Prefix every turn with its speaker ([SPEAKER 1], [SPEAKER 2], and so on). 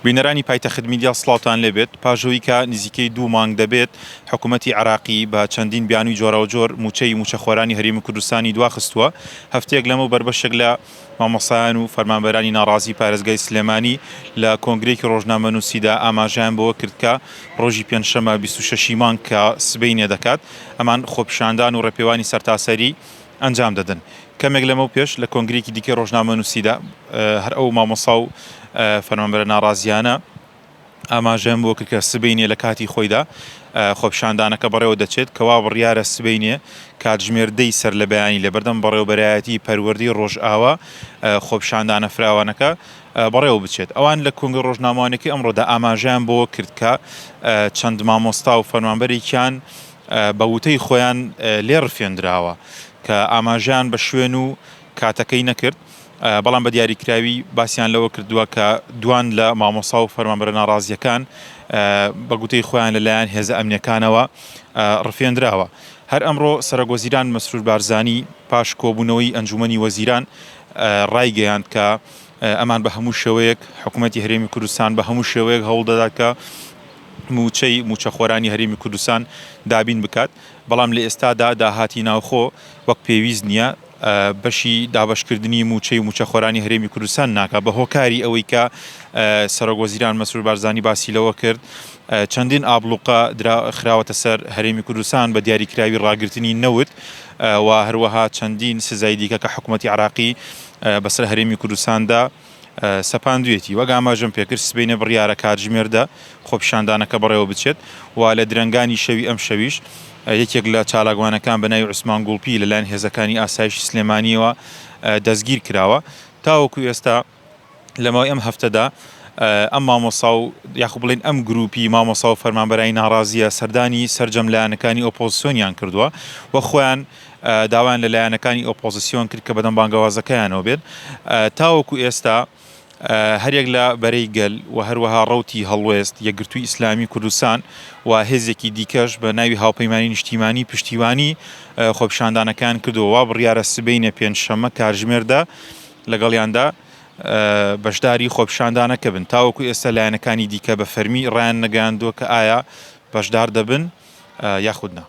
[SPEAKER 1] بینەرانی پایتەخت میدیا سڵاوتان لێبێت پاژەوەی کە نزیکەی 2 مانگ دەبێت حکوومەتی عراقی بە چەندین بیانووی جۆرەوە جۆر موچەی موچەخۆرانی هەرێمی کوردستانی دواخستووە هەفتەیەک لەمە بربەشێک لە مامۆسایان و فەرمانبەرانی ناڕازی پارێزگای سلێمانی لە کۆنگرێکی ڕۆژنامە نووسیدا ئاماژیان بەوە کرد کە ڕۆژی پێنجشەممە 26 مانگ کە سبەینێ دەکات ئەمان خۆپیشاندان و ڕێپێوانی سەرتاسەری ئەنجام دەدەن. کەمێک لەمە پێش لە کۆنگرێکی دیکە ڕۆژنامە نووسیدا هەر ئەو مامۆسا و فەرمانبەرە ناڕازیانە ئاماژەیان بۆ کرد کە سبەینێ لە کاتی خۆیدا خۆپیشاندانەکە بەڕێوە دەچێت کەوا بڕیارە سبەینێ کاتژمێردەی سەر لە بەیانی لە بەردەم بەڕێوەبەرایەتی پەروەردەی ڕۆژئاوا خۆپیشاندانە فراوانەکە بەڕێوە بچێت. ئەوان لە کۆنگرە ڕۆژنامەوانێکی ئەمڕۆدا ئاماژیان بۆ کرد کە چەند مامۆستا و فەرمانبەرێکیان بە وتەی خۆیان لێ ڕفێنراوە کە ئاماژیان بە شوێن و کاتەکەی نەکرد بەڵام بە دیاریکراوی باسییان لەوە کردووە کە دوان لە مامۆسا و فەرمانبەرە ناڕازیەکان بە گوتەی خۆیان لەلایەن هێزە ئەمنیەکانەوە ڕفێنراوە. هەر ئەمڕۆ سەرۆکوەزیران مەسرور بارزانی پاش کۆبوونەوەی ئەنجومەنی وەزیران ڕایگەیاند کە ئەمان بە هەموو شێوەیەک حکوومەتی هەرێمی کوردستان بە هەموو شێوەیەک هەوڵ دەدات کە موچەخۆرانی هەرێمی کوردستان دابین بکات بەڵام لە ئێستادا داهاتی ناوخۆ وەک پێویست نییە بەشی دابشکردنی موچەی موچەخۆرانی هەرێمی کوردستان ناکە بە هۆکاری ئەوەی کە سەرۆکوەزیران مەسرور بارزانی باسی لەوە کرد چەندین ئابلوقە خراوەتە سەر هەرێمی کوردستان بە دیاریکراوی ڕاگررتنی نەوت و هەروەها چەندین سزای دیکە کە حکوومەتی عراقی بەسەر هەرێمی کوردستاندا سەپاندوێتی وەک ئاماژەم پێکرد سبەینە بڕیارە کاتژمێردە خۆپیشاندانەکە بەڕێوە بچێت و لە درەنگانی شەوی ئەم شەویش یەکێک لە چالاکوانەکان بەناوی عوسمان گوڵپی لەلایەن هێزەکانی ئاسایشی سلێمانیەوە دەستگیر کراوە تاوەکو ئێستا لەماوەی ئەم هەفتەدا ئەم مامۆسا و یاخوب بڵێن ئەم گروپی مامۆسا و فەرمانبەرانی ناڕازیە سەردانی سەرجەم لایەنەکانی ئۆپۆزیسیۆنیان کردووە وە خۆیان داوایان لە لایەنەکانی ئۆپۆزیسیۆن کرد کە بەدەم بانگەوازەکەیانەوە بێت تاوەکو ئێستا هەرێک لە بەرەی گەل و هەروەها ڕەوتی هەڵوێست یەکگرتووی ئیسلامی کوردستان و هێزێکی دیکەش بە ناوی هاوپەیمانی نیشتیمانی پشتیوانی خۆپیشاندانەکان کردووە بڕیارە سبەینە پێنجشەممە کاتژمێردا لەگەڵیاندا بەشداری خۆپیشاندانەکە بن تاوەکو ئێستا لایەنەکانی دیکە بە فەرمی ڕایان نەگەاندووە کە ئایا بەشدار دەبن یاخودنا.